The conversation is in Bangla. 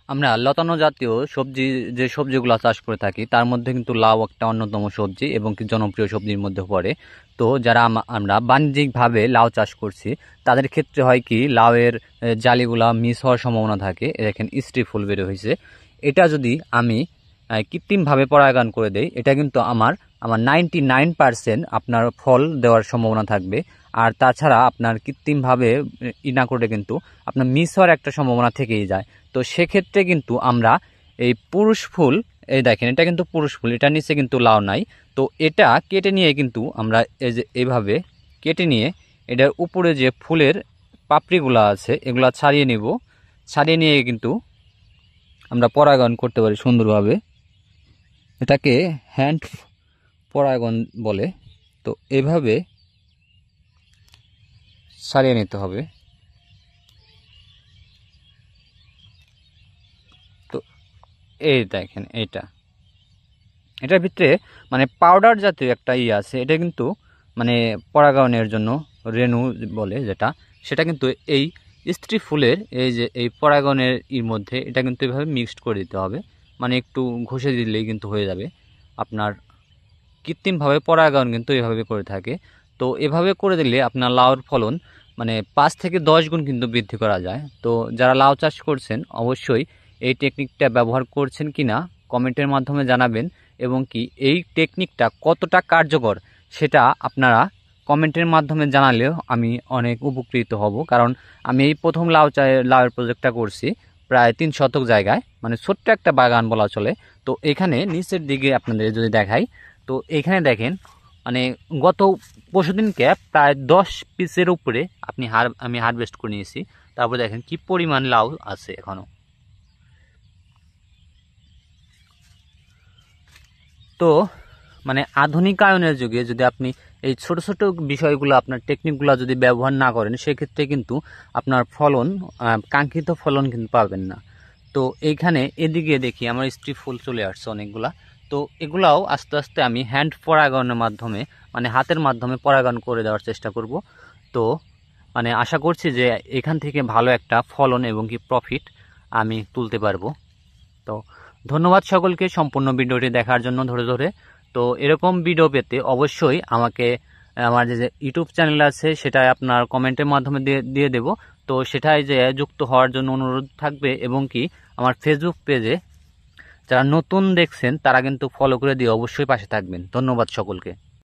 আমরা লতানো জাতীয় সবজি যে সবজিগুলো চাষ করে থাকি তার মধ্যে কিন্তু লাউ একটা অন্যতম সবজি এবং কি জনপ্রিয় সবজির মধ্যে পড়ে। তো যারা আমরা বাণিজ্যিকভাবে লাউ চাষ করছি তাদের ক্ষেত্রে হয় কি লাউয়ের জালিগুলা মিস হওয়ার সম্ভাবনা থাকে। দেখেন স্ত্রী ফুল বের হয়েছে। এটা যদি আমি কৃত্রিমভাবে পরাগায়ন করে দেই এটা কিন্তু আমার 99% আপনার ফল দেওয়ার সম্ভাবনা থাকবে। আর তাছাড়া আপনার কৃত্রিমভাবে না করে কিন্তু আপনার মিস হওয়ার একটা সম্ভাবনা থেকেই যায়। তো সেক্ষেত্রে কিন্তু আমরা এই পুরুষ ফুল, এই দেখেন এটা কিন্তু পুরুষ ফুল, এটার নিচে কিন্তু লাউ নাই। তো এটা কেটে নিয়ে কিন্তু আমরা এই যে এইভাবে কেটে নিয়ে এটার উপরে যে ফুলের পাপড়িগুলো আছে এগুলা ছাড়িয়ে নিব। ছাড়িয়ে নিয়ে কিন্তু আমরা পরাগায়ন করতে পারি সুন্দরভাবে। এটাকে হ্যান্ড পরাগায়ন বলে। তো এভাবে ছাড়িয়ে নিতে হবে। তো এই দেখেন এটার ভিতরে মানে পাউডার জাতীয় একটা আছে, এটা কিন্তু মানে পরাগায়নের জন্য রেণু বলে যেটা, সেটা কিন্তু এই স্ত্রী ফুলের এই যে এই পরাগায়নের মধ্যে এটা কিন্তু এভাবে মিক্সড করে দিতে হবে। মানে একটু ঘষে দিলেই কিন্তু হয়ে যাবে আপনার। কৃত্রিমভাবে পরাগায়ন কিন্তু এভাবে করে থাকে। তো এভাবে করে দিলে আপনার লাউর ফলন মানে 5 থেকে 10 গুণ কিন্তু বৃদ্ধি করা যায়। তো যারা লাউ চাষ করছেন অবশ্যই এই টেকনিকটা ব্যবহার করছেন কিনা কমেন্টের মাধ্যমে জানাবেন, এবং কি এই টেকনিকটা কতটা কার্যকর সেটা আপনারা কমেন্টের মাধ্যমে জানালেও আমি অনেক উপকৃত হব। কারণ আমি এই প্রথম লাউয়ের প্রজেক্টটা করছি প্রায় 3 শতক জায়গায়, মানে ছোট্ট একটা বাগান বলা চলে। তো এখানে নিচের দিকে আপনাদের যদি দেখাই, তো এখানে দেখেন মানে গত পরশুদিনকে প্রায় 10 পিসের উপরে আমি হারভেস্ট করে নিয়েছি। তারপর দেখেন কি পরিমাণ লাউ আছে এখনো। তো মানে আধুনিকায়নের যুগে যদি আপনি এই ছোট ছোট বিষয়গুলো আপনার টেকনিকগুলো যদি ব্যবহার না করেন সেক্ষেত্রে কিন্তু আপনার ফলন কাঙ্ক্ষিত ফলন কিন্তু পাবেন না। তো এইখানে এদিকে দেখি আমার স্ত্রী ফুল চলে আসছে অনেকগুলা। তো এগুলাও আস্তে আস্তে আমি হ্যান্ড পরাগায়নের মাধ্যমে মানে হাতের মাধ্যমে পরাগায়ন করে দেওয়ার চেষ্টা করব। তো মানে আশা করছি যে এখান থেকে ভালো একটা ফলন এবং কি প্রফিট আমি তুলতে পারবো। তো ধন্যবাদ সকলকে সম্পূর্ণ ভিডিওটি দেখার জন্য ধরে ধরে। তো এরকম ভিডিও পেতে অবশ্যই আমাকে আমার যে ইউটিউব চ্যানেল আছে সেটাই আপনার কমেন্টের মাধ্যমে দিয়ে দেব। তো সেটাই যে যুক্ত হওয়ার জন্য অনুরোধ থাকবে, এবং কি আমার ফেসবুক পেজে যারা নতুন দেখছেন তারা কিন্তু ফলো করে দিয়ে অবশ্যই পাশে থাকবেন। ধন্যবাদ সকলকে।